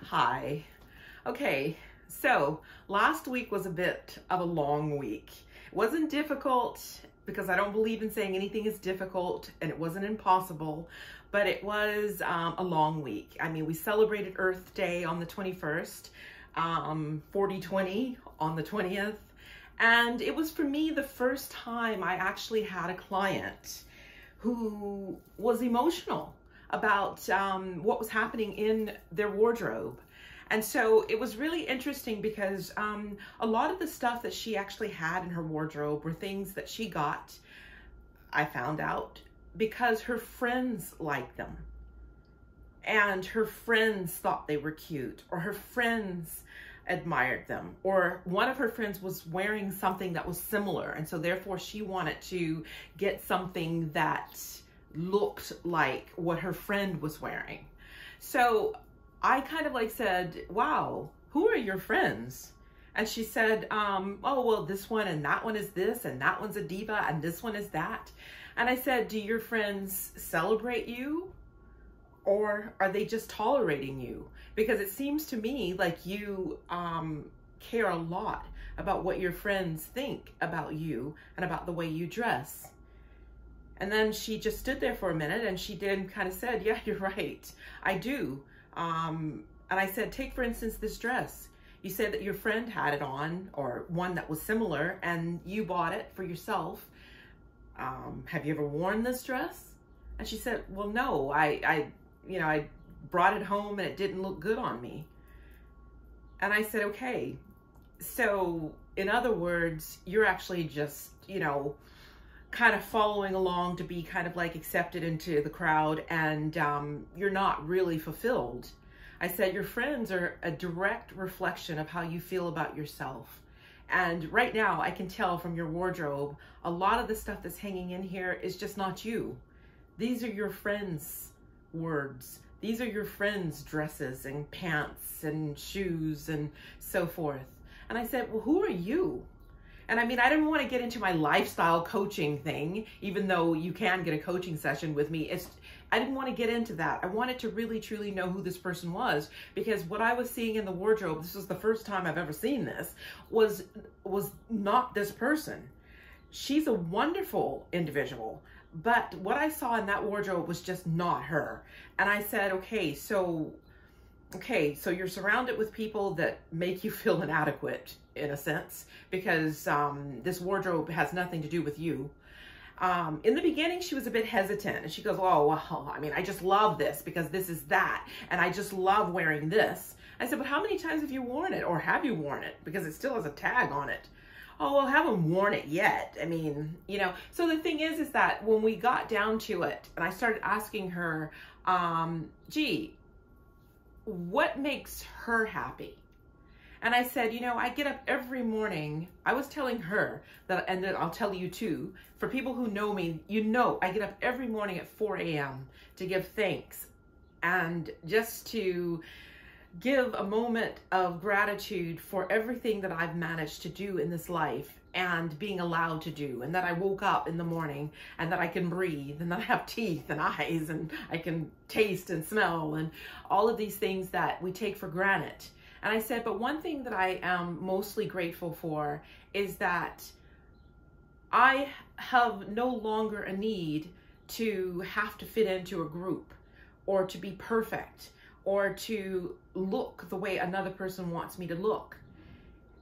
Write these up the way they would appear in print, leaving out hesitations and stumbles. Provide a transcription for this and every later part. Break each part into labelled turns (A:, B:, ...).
A: Hi. Okay, so last week was a bit of a long week. It wasn't difficult because I don't believe in saying anything is difficult, and it wasn't impossible, but it was a long week. I mean, we celebrated Earth Day on the 21st, 40/20 on the 20th, and it was for me the first time I actually had a client who was emotional about what was happening in their wardrobe. And so it was really interesting because a lot of the stuff that she actually had in her wardrobe were things that she got, I found out, because her friends liked them. And her friends thought they were cute, or her friends admired them, or one of her friends was wearing something that was similar. And so therefore she wanted to get something that looked like what her friend was wearing. So I kind of like said, wow, who are your friends? And she said, oh, well, this one and that one is this, and that one's a diva, and this one is that. And I said, do your friends celebrate you, or are they just tolerating you? Because it seems to me like you care a lot about what your friends think about you and about the way you dress. And then she just stood there for a minute and she did kind of said, yeah, you're right, I do. And I said, take for instance this dress. You said that your friend had it on, or one that was similar, and you bought it for yourself. Have you ever worn this dress? And she said, well, no, I brought it home and it didn't look good on me. And I said, okay, so in other words, you're actually just, kind of following along to be kind of like accepted into the crowd, and you're not really fulfilled. I said, your friends are a direct reflection of how you feel about yourself. And right now I can tell from your wardrobe, a lot of the stuff that's hanging in here is just not you. These are your friends' words. These are your friends' dresses and pants and shoes and so forth. And I said, well, who are you? And I mean, I didn't want to get into my lifestyle coaching thing, even though you can get a coaching session with me. I didn't want to get into that. I wanted to really, truly know who this person was, because what I was seeing in the wardrobe, this was the first time I've ever seen this, was not this person. She's a wonderful individual, but what I saw in that wardrobe was just not her. And I said, okay, so you're surrounded with people that make you feel inadequate, in a sense, because this wardrobe has nothing to do with you. In the beginning, she was a bit hesitant, and she goes, oh, well, I mean, I just love this because this is that, and I just love wearing this. I said, but how many times have you worn it, or have you worn it? Because it still has a tag on it. Oh, well, I haven't worn it yet. I mean, so the thing is that when we got down to it, and I started asking her, gee, what makes her happy? And I said, I get up every morning. I was telling her that, and then I'll tell you too, for people who know me, I get up every morning at 4 a.m. to give thanks and just to give a moment of gratitude for everything that I've managed to do in this life and being allowed to do, and that I woke up in the morning, and that I can breathe, and that I have teeth and eyes, and I can taste and smell, and all of these things that we take for granted. And I said, but one thing that I am mostly grateful for is that I have no longer a need to have to fit into a group, or to be perfect, or to look the way another person wants me to look.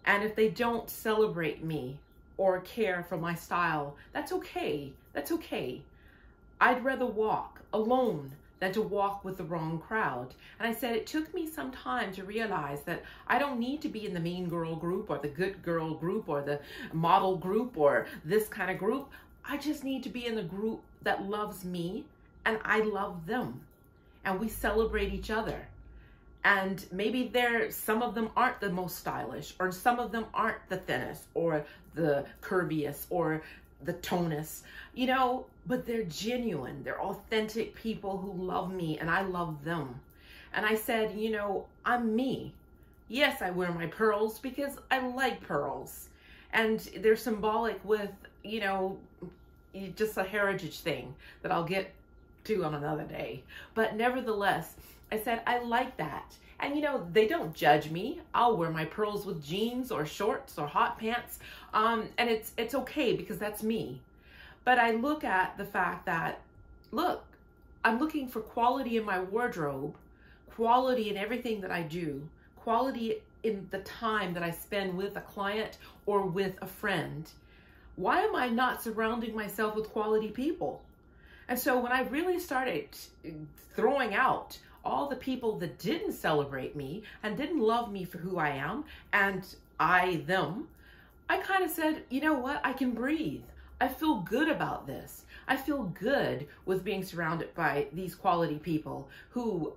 A: And if they don't celebrate me or care for my style, that's okay. That's okay. I'd rather walk alone than to walk with the wrong crowd. And I said, it took me some time to realize that I don't need to be in the mean girl group, or the good girl group, or the model group, or this kind of group. I just need to be in the group that loves me and I love them. And we celebrate each other. And maybe some of them aren't the most stylish, or some of them aren't the thinnest, or the curviest, or the tonus, but they're genuine. They're authentic people who love me, and I love them. And I said, I'm me. Yes, I wear my pearls because I like pearls. And they're symbolic with, just a heritage thing that I'll get to on another day. But nevertheless, I said, I like that. And, you know, they don't judge me. I'll wear my pearls with jeans or shorts or hot pants. And it's okay because that's me. But I look at the fact that, look, I'm looking for quality in my wardrobe, quality in everything that I do, quality in the time that I spend with a client or with a friend. Why am I not surrounding myself with quality people? And so when I really started throwing out all the people that didn't celebrate me and didn't love me for who I am, and them, I kind of said, you know what? I can breathe. I feel good about this. I feel good with being surrounded by these quality people who,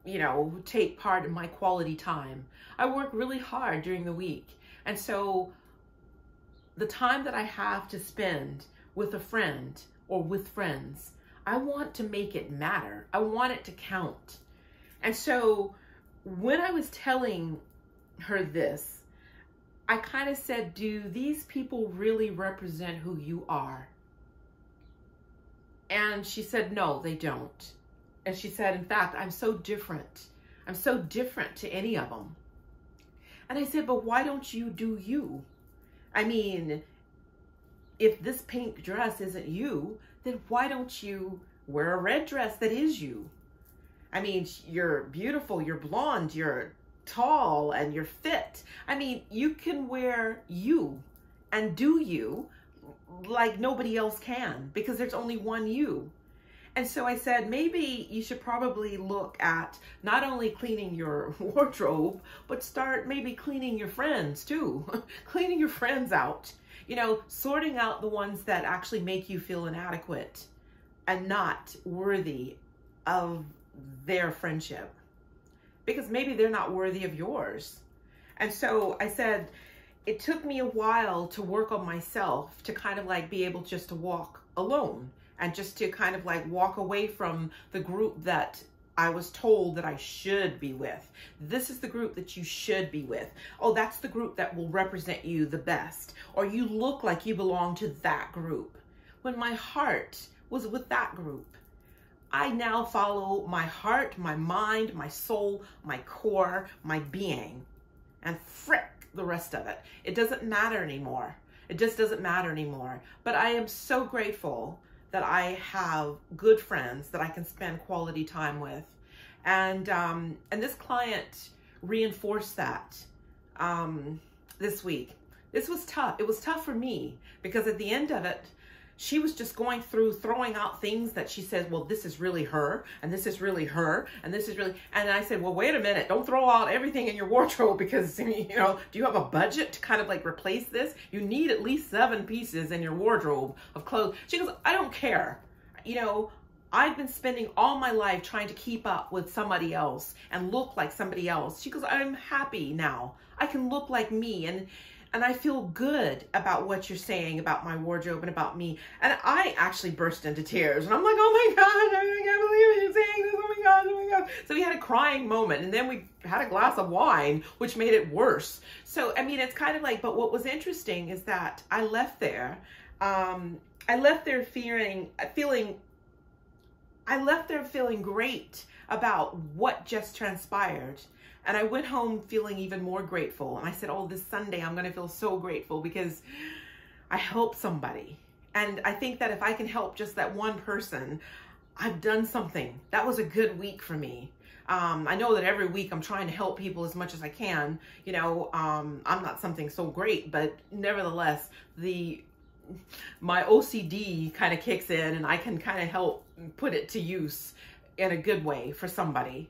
A: you know, take part in my quality time. I work really hard during the week. And so the time that I have to spend with a friend or with friends, I want to make it matter. I want it to count. And so when I was telling her this, I kind of said, do these people really represent who you are? And she said, no, they don't. And she said, in fact, I'm so different. I'm so different to any of them. And I said, but why don't you do you? I mean, if this pink dress isn't you, then why don't you wear a red dress that is you? I mean, you're beautiful, you're blonde, you're tall, and you're fit. I mean, you can wear you and do you like nobody else can, because there's only one you. And so I said, maybe you should probably look at not only cleaning your wardrobe, but start maybe cleaning your friends too. Cleaning your friends out, you know, sorting out the ones that actually make you feel inadequate and not worthy of their friendship, because maybe they're not worthy of yours. And so I said, it took me a while to work on myself to kind of like be able just to walk alone and just to kind of like walk away from the group that I was told that I should be with. This is the group that you should be with. Oh, that's the group that will represent you the best. Or you look like you belong to that group. When my heart was with that group, I now follow my heart, my mind, my soul, my core, my being, and frick the rest of it. It doesn't matter anymore. It just doesn't matter anymore. But I am so grateful that I have good friends that I can spend quality time with. And this client reinforced that this week. This was tough. It was tough for me because at the end of it, she was just going through throwing out things that she said, well, this is really her, and this is really her, and this is really, and I said, well, wait a minute, don't throw out everything in your wardrobe because, you know, do you have a budget to kind of like replace this? You need at least 7 pieces in your wardrobe of clothes. She goes, I don't care. You know, I've been spending all my life trying to keep up with somebody else and look like somebody else. She goes, I'm happy now. I can look like me, and I feel good about what you're saying about my wardrobe and about me. And I actually burst into tears. And I'm like, oh my gosh, I can't believe you're saying this. Oh my gosh, oh my gosh. So we had a crying moment. And then we had a glass of wine, which made it worse. So, I mean, it's kind of like, but what was interesting is that I left there. I left there feeling great about what just transpired. And I went home feeling even more grateful. And I said, oh, this Sunday, I'm going to feel so grateful because I helped somebody. And I think that if I can help just that one person, I've done something. That was a good week for me. I know that every week I'm trying to help people as much as I can. You know, I'm not something so great, but nevertheless, my OCD kind of kicks in and I can kind of help put it to use in a good way for somebody.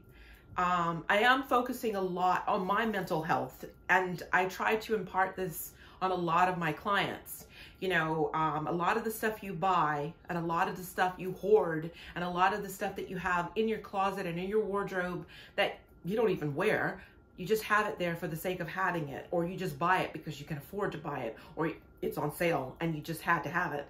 A: I am focusing a lot on my mental health, and I try to impart this on a lot of my clients. You know, a lot of the stuff you buy and a lot of the stuff you hoard and a lot of the stuff that you have in your closet and in your wardrobe that you don't even wear, you just have it there for the sake of having it, or you just buy it because you can afford to buy it, or it's on sale and you just had to have it.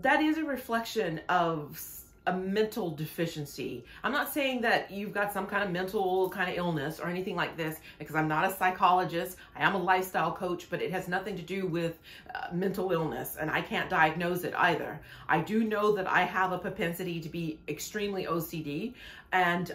A: That is a reflection of a mental deficiency. I'm not saying that you've got some kind of mental kind of illness or anything like this, because I'm not a psychologist. I am a lifestyle coach, but it has nothing to do with mental illness, and I can't diagnose it either. I do know that I have a propensity to be extremely OCD, and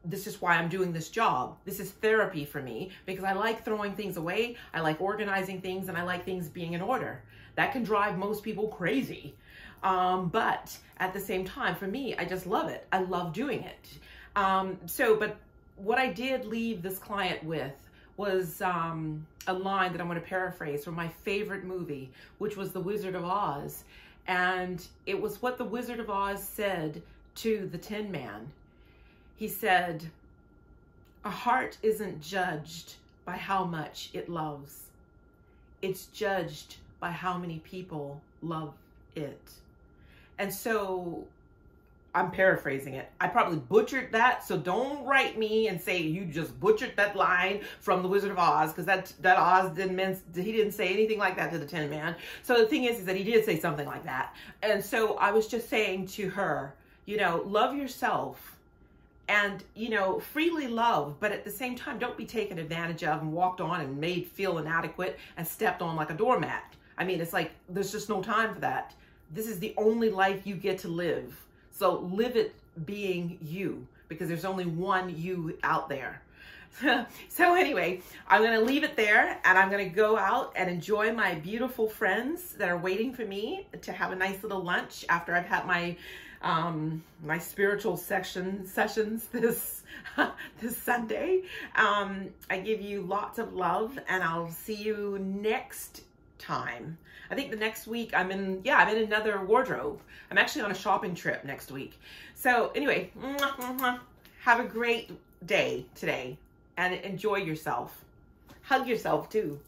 A: this is why I'm doing this job. This is therapy for me, because I like throwing things away, I like organizing things, and I like things being in order. That can drive most people crazy. But at the same time, for me, I just love it. I love doing it. But what I did leave this client with was a line that I'm going to paraphrase from my favorite movie, which was The Wizard of Oz. And it was what the Wizard of Oz said to the Tin Man. He said, "A heart isn't judged by how much it loves. It's judged by how many people love it." And so I'm paraphrasing it. I probably butchered that, so don't write me and say you just butchered that line from The Wizard of Oz, because that Oz he didn't say anything like that to the Tin Man. So the thing is that he did say something like that. And so I was just saying to her, you know, love yourself and, you know, freely love, but at the same time, don't be taken advantage of and walked on and made feel inadequate and stepped on like a doormat. I mean, it's like, there's just no time for that. This is the only life you get to live. So live it being you, because there's only one you out there. So anyway, I'm going to leave it there, and I'm going to go out and enjoy my beautiful friends that are waiting for me to have a nice little lunch after I've had my my spiritual sessions this Sunday. I give you lots of love, and I'll see you next time. I think the next week I'm in another wardrobe. I'm actually on a shopping trip next week. So anyway, have a great day today and enjoy yourself. Hug yourself too.